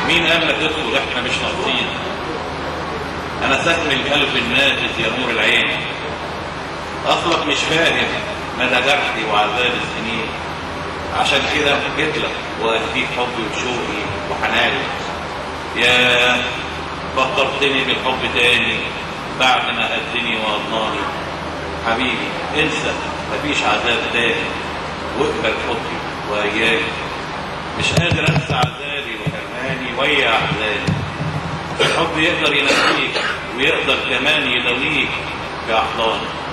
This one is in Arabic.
مين قال لك ادخل؟ احنا مش ناقصين. انا سهم القلب النافذ يا نور العين. اصلك مش فاهم مدى جرحي وعذاب السنين، عشان كده جيت لك واديك حبي وشوقي وحناني. يا فكرتني بالحب تاني بعد ما قدني وأضناني. حبيبي انسى، مفيش عذاب تاني، واقبل حبي وإياك. مش قادر انسى عذابي وحرماني ويا احزاني. الحب يقدر ينسيك ويقدر كمان يداويك في احضاني.